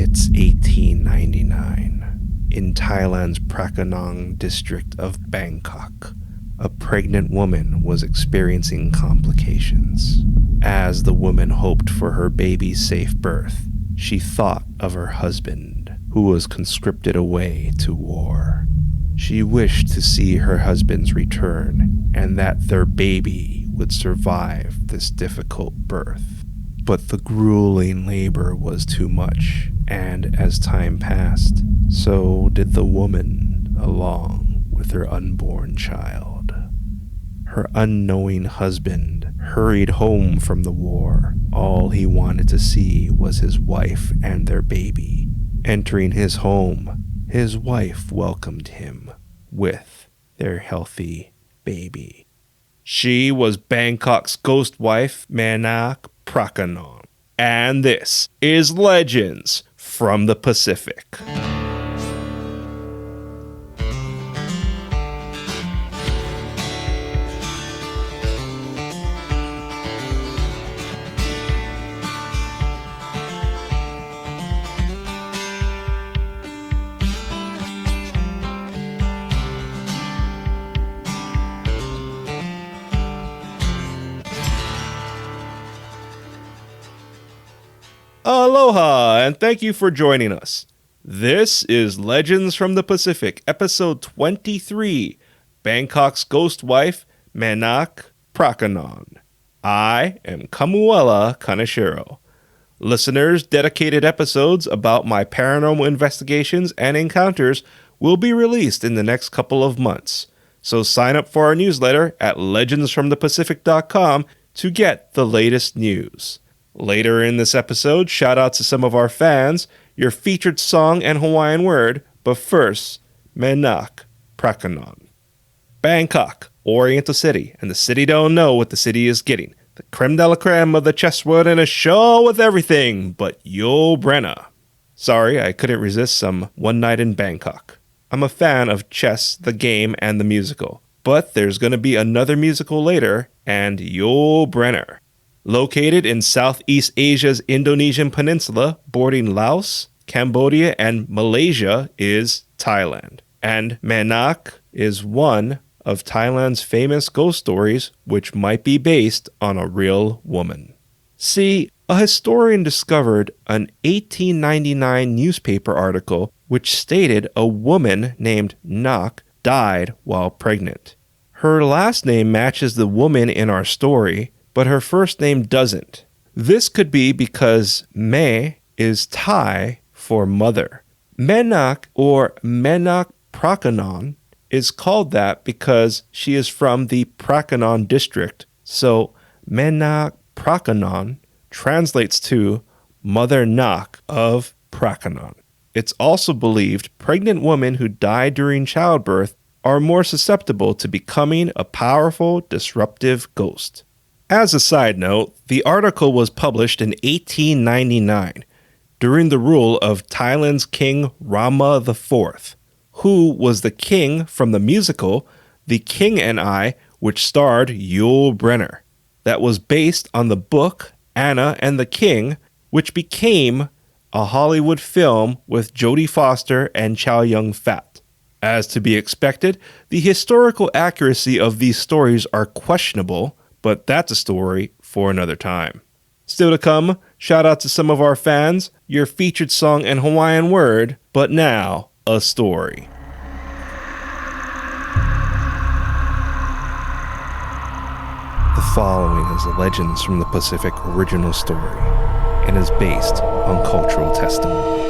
It's 1899. In Thailand's Khanong district of Bangkok, a pregnant woman was experiencing complications. As the woman hoped for her baby's safe birth, she thought of her husband, who was conscripted away to war. She wished to see her husband's return and that their baby would survive this difficult birth. But the grueling labor was too much, and as time passed, so did the woman along with her unborn child. Her unknowing husband hurried home from the war. All he wanted to see was his wife and their baby. Entering his home, his wife welcomed him with their healthy baby. She was Bangkok's ghost wife, Manak Prakanon. And this is Legends from the Pacific. Aloha, and thank you for joining us. This is Legends from the Pacific, episode 23, Bangkok's Ghost Wife, Manak Prakanon. I am Kamuela Kaneshiro. Listeners, dedicated episodes about my paranormal investigations and encounters will be released in the next couple of months. So sign up for our newsletter at legendsfromthepacific.com to get the latest news. Later in this episode, shout out to some of our fans, your featured song and Hawaiian word, but first, Manak Prakanon. Bangkok, Oriental City, and the city don't know what the city is getting. The creme de la creme of the chess world in a show with everything but Yul Brynner. Sorry, I couldn't resist some One Night in Bangkok. I'm a fan of chess, the game, and the musical, but there's going to be another musical later, and Yul Brynner. Located in Southeast Asia's Indonesian peninsula, bordering Laos, Cambodia, and Malaysia, is Thailand. And Manak is one of Thailand's famous ghost stories, which might be based on a real woman. See, a historian discovered an 1899 newspaper article which stated a woman named Nak died while pregnant. Her last name matches the woman in our story, but her first name doesn't. This could be because Me is Thai for mother. Manak or Manak Prakanon is called that because she is from the Prakanon district, so Manak Prakanon translates to Mother Nak of Prakanon. It's also believed pregnant women who die during childbirth are more susceptible to becoming a powerful, disruptive ghost. As a side note, the article was published in 1899 during the rule of Thailand's King Rama IV, who was the king from the musical The King and I, which starred Yul Brynner. That was based on the book Anna and the King, which became a Hollywood film with Jodie Foster and Chow Yun-fat. As to be expected, the historical accuracy of these stories are questionable, but that's a story for another time. Still to come, shout out to some of our fans, your featured song and Hawaiian word, but now, a story. The following is a Legends from the Pacific original story and is based on cultural testimony.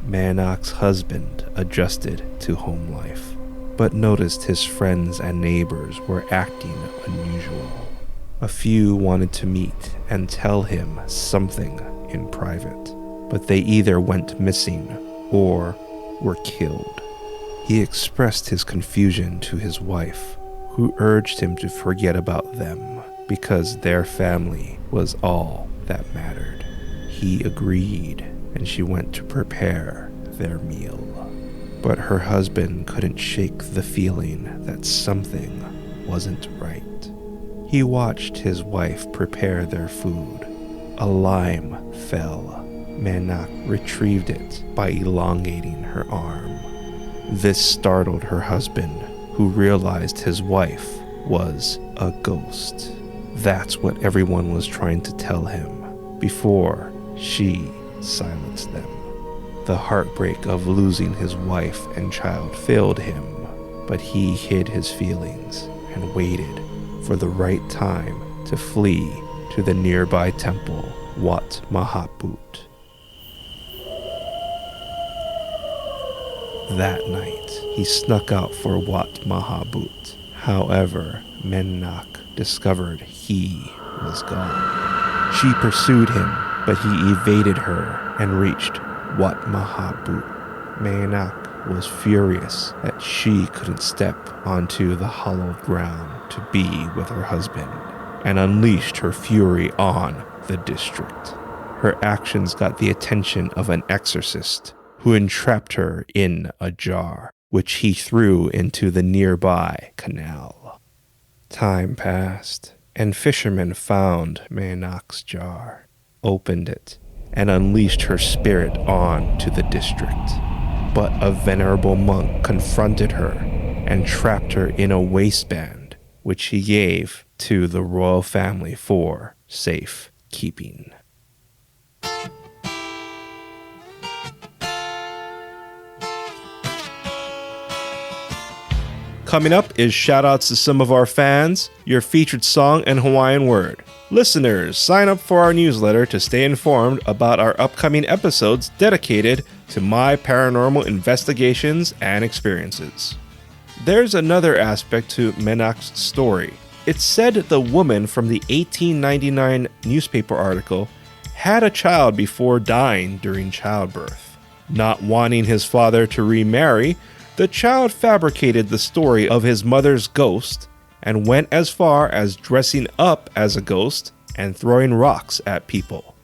Manak's husband adjusted to home life, but noticed his friends and neighbors were acting unusual. A few wanted to meet and tell him something in private, but they either went missing or were killed. He expressed his confusion to his wife, who urged him to forget about them because their family was all that mattered. He agreed, and she went to prepare their meal. But her husband couldn't shake the feeling that something wasn't right. He watched his wife prepare their food. A lime fell. Manak retrieved it by elongating her arm. This startled her husband, who realized his wife was a ghost. That's what everyone was trying to tell him before she silenced them. The heartbreak of losing his wife and child filled him, but he hid his feelings and waited for the right time to flee to the nearby temple, Wat Mahabut. That night, he snuck out for Wat Mahabut. However, Manak discovered he was gone. She pursued him, but he evaded her and reached Wat Mahabut. Manak was furious that she couldn't step onto the hallowed ground to be with her husband, and unleashed her fury on the district. Her actions got the attention of an exorcist, who entrapped her in a jar, which he threw into the nearby canal. Time passed, and fishermen found Manak's jar, opened it, and unleashed her spirit on to the district. But a venerable monk confronted her and trapped her in a waistband, which he gave to the royal family for safe keeping. Coming up is shoutouts to some of our fans, your featured song and Hawaiian word. Listeners, sign up for our newsletter to stay informed about our upcoming episodes dedicated to my paranormal investigations and experiences. There's another aspect to Manak's story. It's said the woman from the 1899 newspaper article had a child before dying during childbirth. Not wanting his father to remarry, the child fabricated the story of his mother's ghost and went as far as dressing up as a ghost and throwing rocks at people.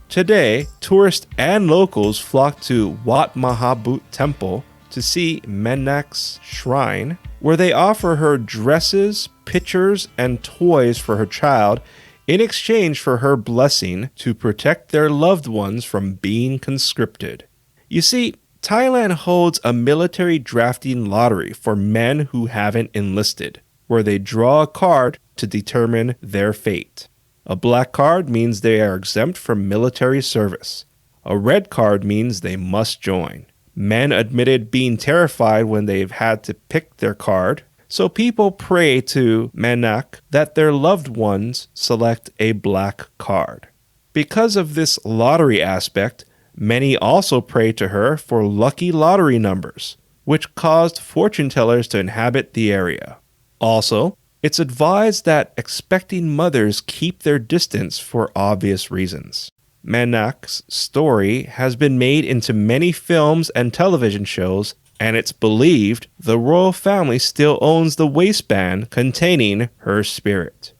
Today, tourists and locals flock to Wat Mahabut Temple to see Manak's shrine, where they offer her dresses, pictures, and toys for her child in exchange for her blessing to protect their loved ones from being conscripted. You see, Thailand holds a military drafting lottery for men who haven't enlisted, where they draw a card to determine their fate. A black card means they are exempt from military service. A red card means they must join. Men admitted being terrified when they've had to pick their card, so people pray to Manak that their loved ones select a black card. Because of this lottery aspect, many also pray to her for lucky lottery numbers, which caused fortune tellers to inhabit the area. Also, it's advised that expecting mothers keep their distance for obvious reasons. Manak's story has been made into many films and television shows, and it's believed the royal family still owns the waistband containing her spirit.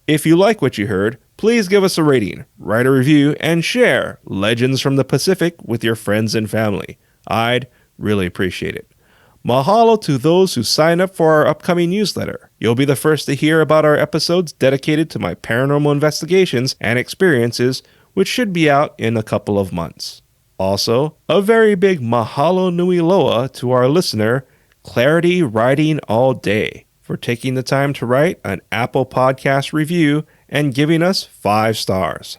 If you like what you heard, please give us a rating, write a review, and share Legends from the Pacific with your friends and family. I'd really appreciate it. Mahalo to those who sign up for our upcoming newsletter. You'll be the first to hear about our episodes dedicated to my paranormal investigations and experiences, which should be out in a couple of months. Also, a very big mahalo nui loa to our listener, Clarity Writing All Day, for taking the time to write an Apple Podcast review and giving us 5 stars.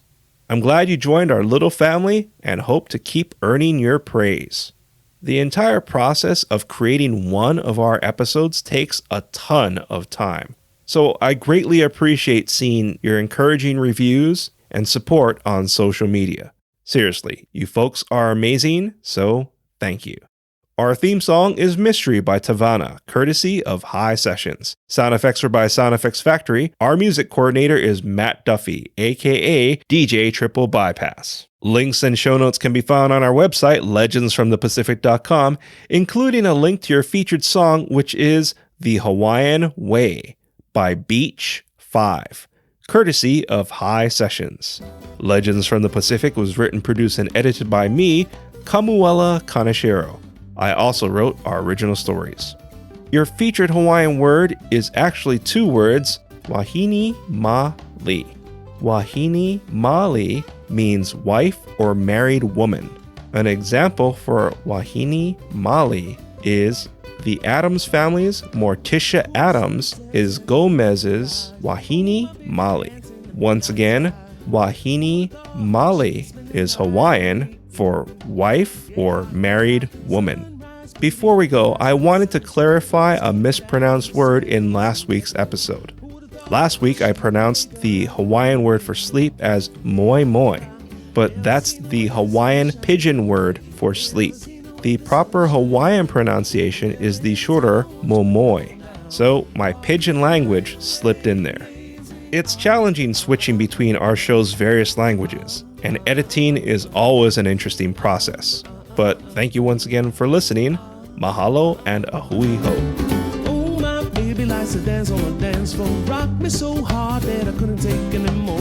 I'm glad you joined our little family and hope to keep earning your praise. The entire process of creating one of our episodes takes a ton of time, so I greatly appreciate seeing your encouraging reviews and support on social media. Seriously, you folks are amazing, so thank you. Our theme song is Mystery by Tavana, courtesy of High Sessions. Sound effects are by Sound Effects Factory. Our music coordinator is Matt Duffy, aka DJ TripleBypass. Links and show notes can be found on our website, legendsfromthepacific.com, including a link to your featured song, which is The Hawaiian Way by Beach 5, courtesy of High Sessions. Legends from the Pacific was written, produced, and edited by me, Kamuela Kaneshiro. I also wrote our original stories. Your featured Hawaiian word is actually 2 words, wahine mali. Wahine mali means wife or married woman. An example for wahine mali is the Adams family's Morticia Adams is Gomez's wahine mali. Once again, wahine mali is Hawaiian for wife or married woman. Before we go, I wanted to clarify a mispronounced word in last week's episode. Last week, I pronounced the Hawaiian word for sleep as moi moi, but that's the Hawaiian pidgin word for sleep. The proper Hawaiian pronunciation is the shorter momoi, so my pidgin language slipped in there. It's challenging switching between our show's various languages, and editing is always an interesting process. But thank you once again for listening. Mahalo and ahui ho. Oh, my baby likes to dance on the dance floor. Rock me so hard that I couldn't take anymore.